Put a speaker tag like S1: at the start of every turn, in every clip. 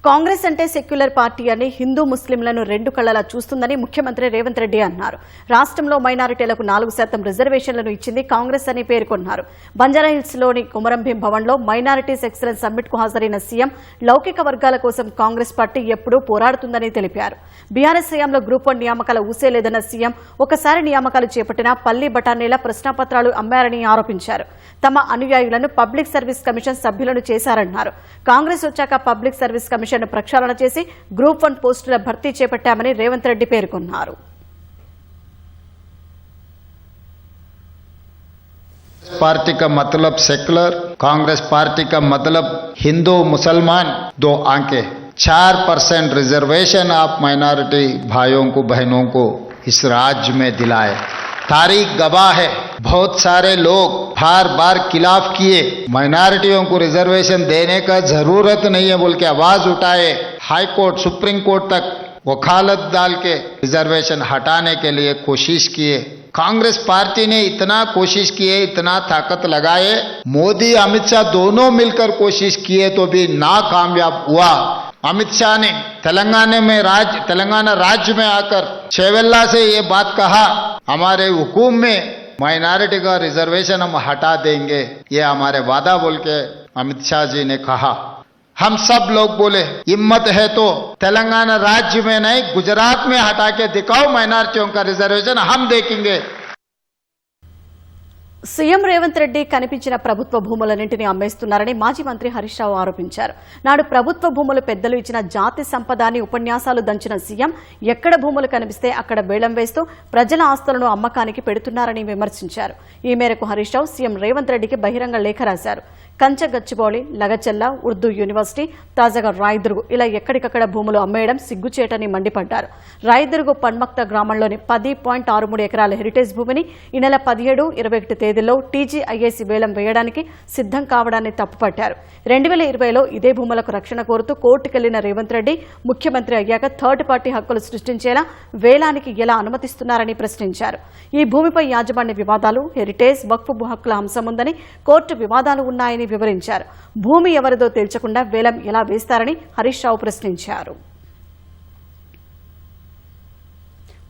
S1: కాంగ్రెస్ అంటే secular party అని హిందూ ముస్లింలను రెండు కళ్లలా చూస్తుందని ముఖ్యమంత్రి రేవంత్ రెడ్డి అన్నారు. రాష్ట్రంలో మైనారిటీలకు 4% రిజర్వేషన్లను ఇచ్చింది కాంగ్రెస్ అని పేర్కొన్నారు. బంజారాహిల్స్లోని కుమరంభీం భవన్లో మైనారిటీస్ ఎక్సలెన్స్ సమ్మిట్కు హాజరైన సీఎం లౌకిక వర్గాల కోసం కాంగ్రెస్ పార్టీ ఎప్పుడూ పోరాడుతుందని తెలిపారు. బీఆర్ఎస్ హయాంలో గ్రూప్ 1 నియామకాల ఊసేలేదన్న సీఎం ఒకసారి నియామకాలు చేపట్టినా పల్లి బఠానీల ప్రశ్నాపత్రాలు అమ్మారని ఆరోపించారు. తమ అనుయాయులను పబ్లిక్ సర్వీస్ కమిషన్ సభ్యులను చేశారన్నారు. కాంగ్రెస్ వచ్చాక పబ్లిక్ సర్వీస్ కమిషన్ ప్రక్షాళన చేసి గ్రూప్ 1 పోస్టుల భర్తీ చేపట్టామని రేవంత్ రెడ్డి పేర్కొన్నారు.
S2: पार्टी का मतलब सेक्युलर, कांग्रेस पार्टी का मतलब हिंदू मुसलमान दो आंके 4% रिजर्वेशन आप माइनॉरिटी भाइयों को बहनों को इस राज्य में दिलाए. तारीख गवाह है, बहुत सारे लोग बार बार खिलाफ किए, माइनॉरिटियों को रिजर्वेशन देने का जरूरत नहीं है बोल के आवाज उठाए. हाई कोर्ट सुप्रीम कोर्ट तक वकालत डाल के रिजर्वेशन हटाने के लिए कोशिश किए. कांग्रेस पार्टी ने इतना कोशिश किए, इतना ताकत लगाए, मोदी अमित शाह दोनों मिलकर कोशिश किए तो भी नाकामयाब हुआ. अमित शाह ने तेलंगाना राज्य में आकर शेवेल्ला से ये बात कहा, हमारे हुकूम में माइनॉरिटी का रिजर्वेशन हम हटा देंगे, ये हमारे वादा बोल के अमित शाह जी ने कहा. हम सब लोग बोले हिम्मत है तो तेलंगाना राज्य में नहीं गुजरात में हटा के दिखाओ माइनॉरिटियों का रिजर्वेशन, हम देखेंगे.
S1: సీఎం రేవంత్ రెడ్డి కనిపించిన ప్రభుత్వ భూములన్నింటినీ అమ్మేస్తున్నారని మాజీ మంత్రి హరీష్ రావు ఆరోపించారు. నాడు ప్రభుత్వ భూములు పెద్దలు ఇచ్చిన జాతి సంపదాన్ని ఉపన్యాసాలు దంచిన సీఎం ఎక్కడ భూములు కనిపిస్తే అక్కడ వేలం వేస్తూ ప్రజల ఆస్తులను అమ్మకానికి పెడుతున్నారని విమర్శించారు. ఈ మేరకు హరీష్ రావు సీఎం రేవంత్ రెడ్డికి బహిరంగ లేఖ రాశారు. కంచగచ్చిబౌలి, లగచెల్ల, ఉర్దూ యూనివర్సిటీ, తాజాగా రాయదుర్గు ఇలా ఎక్కడికక్కడ భూములు అమ్మేయడం సిగ్గుచేటని మండిపడ్డారు. రాయదుర్గు పన్మక్త గ్రామంలోని 10.63 ఎకరాల హెరిటేజ్ భూమిని ఈ నెల 17, 21 తేదీల్లో టీజీఐఏసీ వేలం వేయడానికి సిద్దం కావడాన్ని తప్పుపట్టారు. 2020లో ఇదే భూములకు రక్షణ కోరుతూ కోర్టుకెళ్లిన రేవంత్ రెడ్డి ముఖ్యమంత్రి అయ్యాక థర్డ్ పార్టీ హక్కులు సృష్టించేలా వేలానికి ఎలా అనుమతిస్తున్నారని ప్రశ్నించారు. ఈ భూమిపై యాజమాన్య వివాదాలు, హెరిటేజ్, వక్ఫ్ హక్కుల అంశం ఉందని, కోర్టు వివాదాలు ఉన్నాయని వివరించారు. భూమి ఎవరిదో తేల్చకుండా వేలం ఎలా వేస్తారని హరీష్ రావు ప్రశ్నించారు.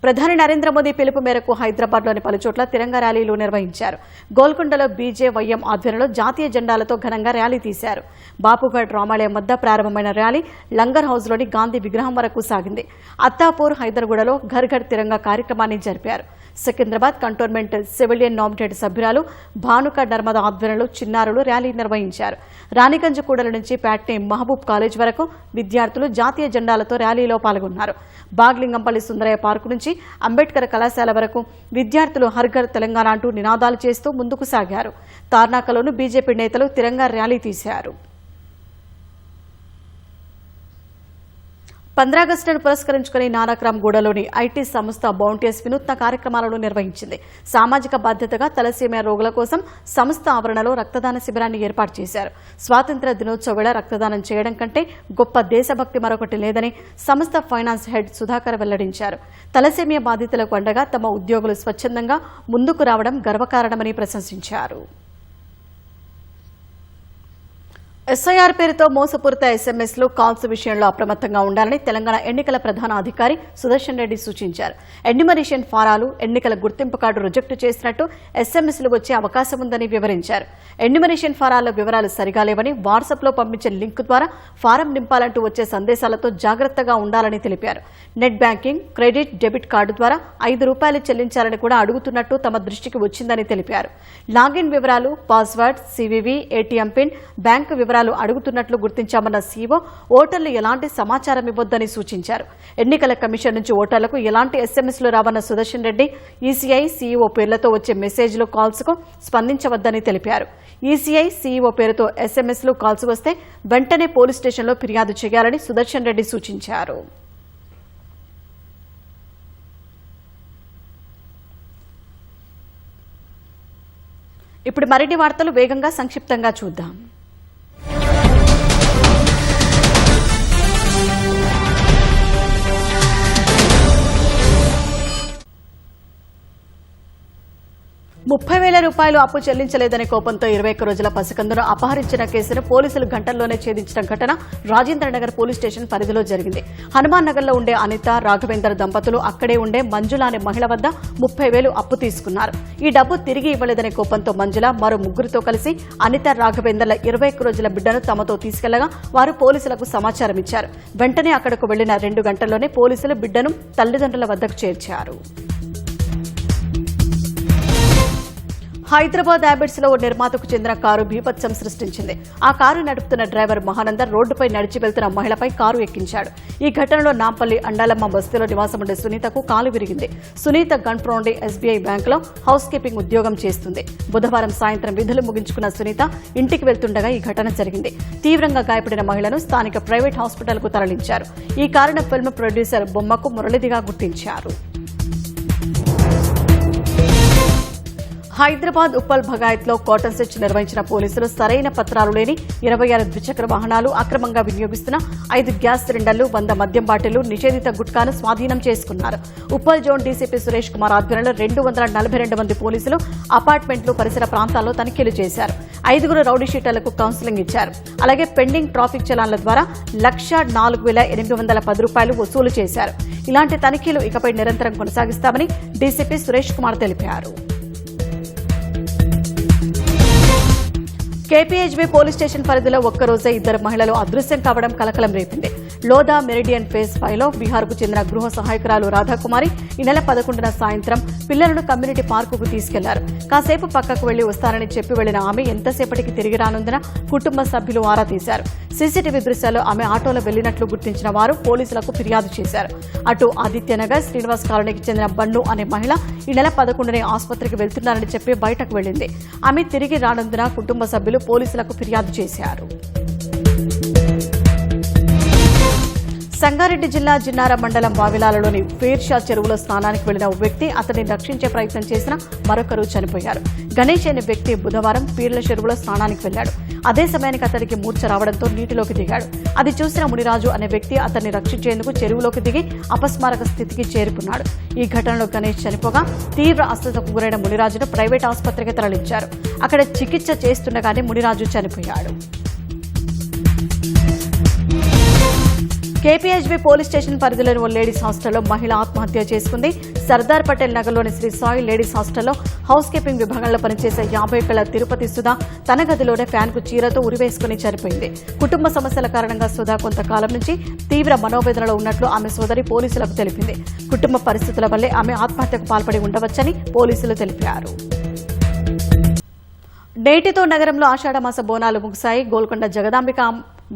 S1: ప్రధాని నరేంద్ర మోదీ పిలుపు మేరకు హైదరాబాద్లోని పలుచోట్ల తిరంగా ర్యాలీలు నిర్వహించారు. గోల్కొండలో బీజేవైఎం ఆధ్వర్యంలో జాతీయ జెండాలతో ఘనంగా ర్యాలీ తీశారు. బాపుఘాట్ రామాలయం వద్ద ప్రారంభమైన ర్యాలీ లంగర్ హౌస్లోని గాంధీ విగ్రహం వరకు సాగింది. అత్తాపూర్, హైదర్గూడలో ఘర్ ఘర్ తిరంగా కార్యక్రమాన్ని జరిపారు. సికింద్రాబాద్ కంటోన్మెంట్ సివిలియన్ నామినేటెడ్ సభ్యురాలు భానుక నర్మద ఆధ్వర్యంలో చిన్నారులు ర్యాలీ నిర్వహించారు. రాణిగంజ్ కూడలి నుంచి ప్యాట్నీ మహబూబ్ కాలేజ్ వరకు విద్యార్థులు జాతీయ జెండాలతో ర్యాలీలో పాల్గొన్నారు. బాగ్లింగంపల్లి సుందరయ్య పార్కు నుంచి అంబేద్కర్ కళాశాల వరకు విద్యార్థులు హర్ ఘర్ తెలంగాణ అంటూ నినాదాలు చేస్తూ ముందుకు సాగారు. తార్నాకలోనూ బీజేపీ నేతలు తిరంగా ర్యాలీ తీశారు. 15 ఆగస్టును పురస్కరించుకుని నానక్రామ్గూడలోని ఐటీ సంస్థ బౌంటీస్ వినూత్న కార్యక్రమాలను నిర్వహించింది. సామాజిక బాధ్యతగా తలసేమియా రోగుల కోసం సంస్థ ఆవరణలో రక్తదాన శిబిరాన్ని ఏర్పాటు చేశారు. స్వాతంత్ర్య దినోత్సవ వేళ రక్తదానం చేయడం కంటే గొప్ప దేశభక్తి మరొకటి లేదని సంస్థ ఫైనాన్స్ హెడ్ సుధాకర్ వెల్లడించారు. తలసేమియా బాధితులకు అండగా తమ ఉద్యోగులు స్వచ్ఛందంగా ముందుకు రావడం గర్వకారణమని ప్రశంసించారు. ఎస్ఐఆర్ పేరుతో మోసపూరిత ఎస్ఎంఎస్లు, కాల్స్ విషయంలో అప్రమత్తంగా ఉండాలని తెలంగాణ ఎన్నికల ప్రధాన అధికారి సుదర్శన్ రెడ్డి సూచించారు. ఎన్యూమరేషన్ ఫారాలు, ఎన్నికల గుర్తింపు కార్డు రిజెక్ట్ చేసినట్టు ఎస్ఎంఎస్లు వచ్చే అవకాశం ఉందని వివరించారు. ఎన్యూమరేషన్ ఫారాల వివరాలు సరిగా లేవని, వాట్సాప్లో పంపించిన లింక్ ద్వారా ఫారం నింపాలంటూ వచ్చే సందేశాలతో జాగ్రత్తగా ఉండాలని తెలిపారు. Net banking, credit, debit card ద్వారా ₹5 చెల్లించాలని కూడా అడుగుతున్నట్టు తమ దృష్టికి వచ్చిందని తెలిపారు. లాగిన్ వివరాలు, password, CVV, ATM pin, bank వివరాలు అడుగుతున్నట్లు గుర్తించామన్న సీఓ ఓటర్లు ఎలాంటి సమాచారం ఇవ్వొద్దని సూచించారు. ఎన్నికల కమిషన్ నుంచి ఓటర్లకు ఎలాంటి ఎస్ఎంఎస్లు రావన్న సుదర్శన్ రెడ్డి ఈసీఐ, సీఈఓ పేర్లతో వచ్చే మెసేజ్లు, కాల్స్కు స్పందించవద్దని తెలిపారు. ఈసీఐ, సీఈఓ పేరుతో ఎస్ఎంఎస్లు, కాల్స్ వస్తే వెంటనే పోలీస్ స్టేషన్లో ఫిర్యాదు చేయాలని సుదర్శన్ రెడ్డి సూచించారు. ఇప్పుడు మరిన్ని వార్తలు వేగంగా సంక్షిప్తంగా చూద్దాం. 30,000 రూపాయలు అప్పు చెల్లించలేదనే కోపంతో 21 రోజుల పసికందును అపహరించిన కేసును పోలీసులు గంటల్లోనే ఛేదించిన ఘటన రాజేంద్రనగర్ పోలీస్ స్టేషన్ పరిధిలో జరిగింది. హనుమాన్ నగర్లో ఉండే అనిత, రాఘవేందర్ దంపతులు అక్కడే ఉండే మంజుల అనే మహిళ వద్ద 30,000 అప్పు తీసుకున్నారు. ఈ డబ్బు తిరిగి ఇవ్వలేదనే కోపంతో మంజుల మరో ముగ్గురితో కలిసి అనిత, రాఘవేందర్ల 21 రోజుల బిడ్డను తమతో తీసుకెళ్లగా వారు పోలీసులకు సమాచారం ఇచ్చారు. వెంటనే అక్కడకు వెళ్లిన 2 గంటల్లోనే పోలీసులు బిడ్డను తల్లిదండ్రుల వద్దకు చేర్చారు. హైదరాబాద్ హ్యాబిట్స్ లో ఓ నిర్మాతకు చెందిన కారు బీభత్సం సృష్టించింది. ఆ కారు నడుపుతున్న డ్రైవర్ మహానందర్ రోడ్డుపై నడిచి వెళ్తున్న మహిళపై కారు ఎక్కించాడు. ఈ ఘటనలో నాంపల్లి అండాలమ్మ బస్తీలో నివాసముండే సునీతకు కాలు విరిగింది. సునీత గన్ప్రోండి ఎస్బీఐ బ్యాంకులో హౌస్ కీపింగ్ ఉద్యోగం చేస్తుంది. బుధవారం సాయంత్రం విధులు ముగించుకున్న సునీత ఇంటికి వెళ్తుండగా ఈ ఘటన జరిగింది. తీవ్రంగా గాయపడిన మహిళను స్థానిక ప్రైవేట్ హాస్పిటల్కు తరలించారు. ఈ కారును ఫిల్మ్ ప్రొడ్యూసర్ బొమ్మకు మురళిదిగా గుర్తించారు. హైదరాబాద్ ఉప్పల్ భగాయత్లో కాటన్ సెర్చ్ నిర్వహించిన పోలీసులు సరైన పత్రాలు లేని 26 ద్విచక్ర వాహనాలు, అక్రమంగా వినియోగిస్తున్న 5 గ్యాస్ సిలిండర్లు, 100 మద్యం బాటిళ్లు, నిషేధిత గుట్కాను స్వాధీనం చేసుకున్నారు. ఉప్పల్ జోన్ డీసీపీ సురేష్ కుమార్ ఆధ్వర్యంలో 242 మంది పోలీసులు అపార్ట్మెంట్లు, పరిసర ప్రాంతాల్లో తనిఖీలు చేశారు. 5 రౌడీ షీటర్లకు కౌన్సిలింగ్ ఇచ్చారు. అలాగే పెండింగ్ ట్రాఫిక్ చలాన్ల ద్వారా 1,04,810 రూపాయలు వసూలు చేశారు. ఇలాంటి తనిఖీలు ఇకపై నిరంతరం కొనసాగిస్తామని డీసీపీ సురేష్ కుమార్ తెలిపారు. కేపీహెచ్బీ పోలీస్ స్టేషన్ పరిధిలో ఒక్కరోజే 2 మహిళలు అదృశ్యం కావడం కలకలం రేపింది. లోదా మెరిడియన్ ఫేజ్ 5లో బీహార్కు చెందిన గృహ సహాయకురాలు రాధాకుమారి ఈ నెల 11న సాయంత్రం పిల్లలను కమ్యూనిటీ పార్కుకు తీసుకెళ్లారు. కాసేపు పక్కకు వెళ్లి వస్తానని చెప్పి వెళ్లిన ఆమె ఎంతసేపటికి తిరిగి రానుందని కుటుంబ సభ్యులు ఆరా తీశారు. సీసీటీవీ దృశ్యాల్లో ఆమె ఆటోలో వెళ్లినట్లు గుర్తించిన వారు పోలీసులకు ఫిర్యాదు చేశారు. అటు ఆదిత్యనగర్ శ్రీనివాస్ కాలనీకి చెందిన బన్ను అనే మహిళ ఈ నెల 11నే ఆసుపత్రికి వెళ్తున్నారని చెప్పి బయటకు వెళ్లింది. ఆమె తిరిగి రానందున కుటుంబ సభ్యులు పోలీసులకు ఫిర్యాదు చేశారు. సంగారెడ్డి జిల్లా జిన్నార మండలం వావిలాలలోని ఫేర్షా చెరువులో స్నానానికి వెళ్లిన ఓ వ్యక్తి అతన్ని రక్షించే ప్రయత్నం చేసిన మరొకరు చనిపోయారు. గణేష్ అనే వ్యక్తి బుధవారం పీర్ల చెరువులో స్నానానికి వెళ్లాడు. అదే సమయానికి అతనికి మూర్ఛ రావడంతో నీటిలోకి దిగాడు. అది చూసిన మునిరాజు అనే వ్యక్తి అతన్ని రక్షించేందుకు చెరువులోకి దిగి అపస్మారక స్థితికి చేరుకున్నాడు. ఈ ఘటనలో గణేష్ చనిపోగా తీవ్ర అస్వస్థతకు గురైన మునిరాజును ప్రైవేట్ ఆసుపత్రికి తరలించారు. అక్కడ చికిత్స చేస్తుండగానే మునిరాజు చనిపోయాడు. కేపీహెచ్బీ పోలీస్ స్టేషన్ పరిధిలోని ఓ లేడీస్ హాస్టల్లో మహిళ ఆత్మహత్య చేసుకుంది. సర్దార్ పటేల్ నగర్లోని శ్రీ సాయి లేడీస్ హాస్టల్లో హౌస్ కీపింగ్ విభాగంలో పనిచేసే 50 ఏళ్ల తిరుపతి సుధా తన గదిలోనే ఫ్యాన్కు చీరతో ఉరివేసుకుని చనిపోయింది. కుటుంబ సమస్యల కారణంగా సుధా కొంతకాలం నుంచి తీవ్ర మనోవేదనలో ఉన్నట్లు ఆమె సోదరి పోలీసులకు తెలిపింది. కుటుంబ పరిస్థితుల వల్లే ఆమె ఆత్మహత్యకు పాల్పడి ఉండవచ్చని పోలీసులు తెలిపారు. నేటితో నగరంలో ఆషాఢమాస బోనాలు ముగిశాయి. గోల్కొండ జగదాంబిక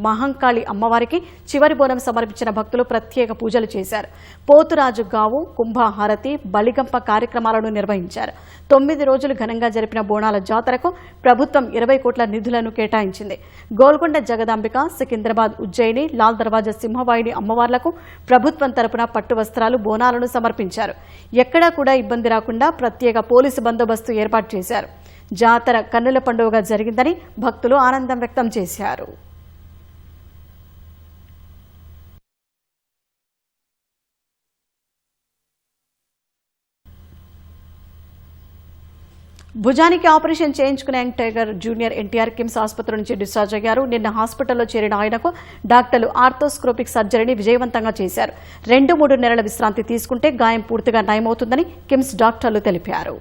S1: మహంకాళి అమ్మవారికి చివరి బోనం సమర్పించిన భక్తులు ప్రత్యేక పూజలు చేశారు. పోతురాజు గావు, కుంభహారతి, బలిగంప కార్యక్రమాలను నిర్వహించారు. 9 రోజులు ఘనంగా జరిపిన బోనాల జాతరకు ప్రభుత్వం 20 కోట్ల నిధులను కేటాయించింది. గోల్కొండ జగదాంబిక, సికింద్రాబాద్, ఉజ్జయిని, లాల్ దర్వాజా సింహవాహిని అమ్మవార్లకు ప్రభుత్వం తరపున పట్టు వస్త్రాలు, బోనాలను సమర్పించారు. ఎక్కడా కూడా ఇబ్బంది రాకుండా ప్రత్యేక పోలీసు బందోబస్తు ఏర్పాటు చేశారు. జాతర కన్నుల పండుగగా జరిగిందని భక్తులు ఆనందం వ్యక్తం చేశారు. భుజానికి ఆపరేషన్ చేయించుకున్న young tiger junior NTR KIMS ఆసుపత్రి నుంచి డిశ్చార్జ్ అయ్యారు. నిన్న హాస్పిటల్లో చేరిన ఆయనకు డాక్టర్లు ఆర్థోస్కోపిక్ సర్జరీని విజయవంతంగా చేశారు. 2-3 నెలల విశ్రాంతి తీసుకుంటే గాయం పూర్తిగా నయమవుతుందని కిమ్స్ డాక్టర్లు తెలిపారు.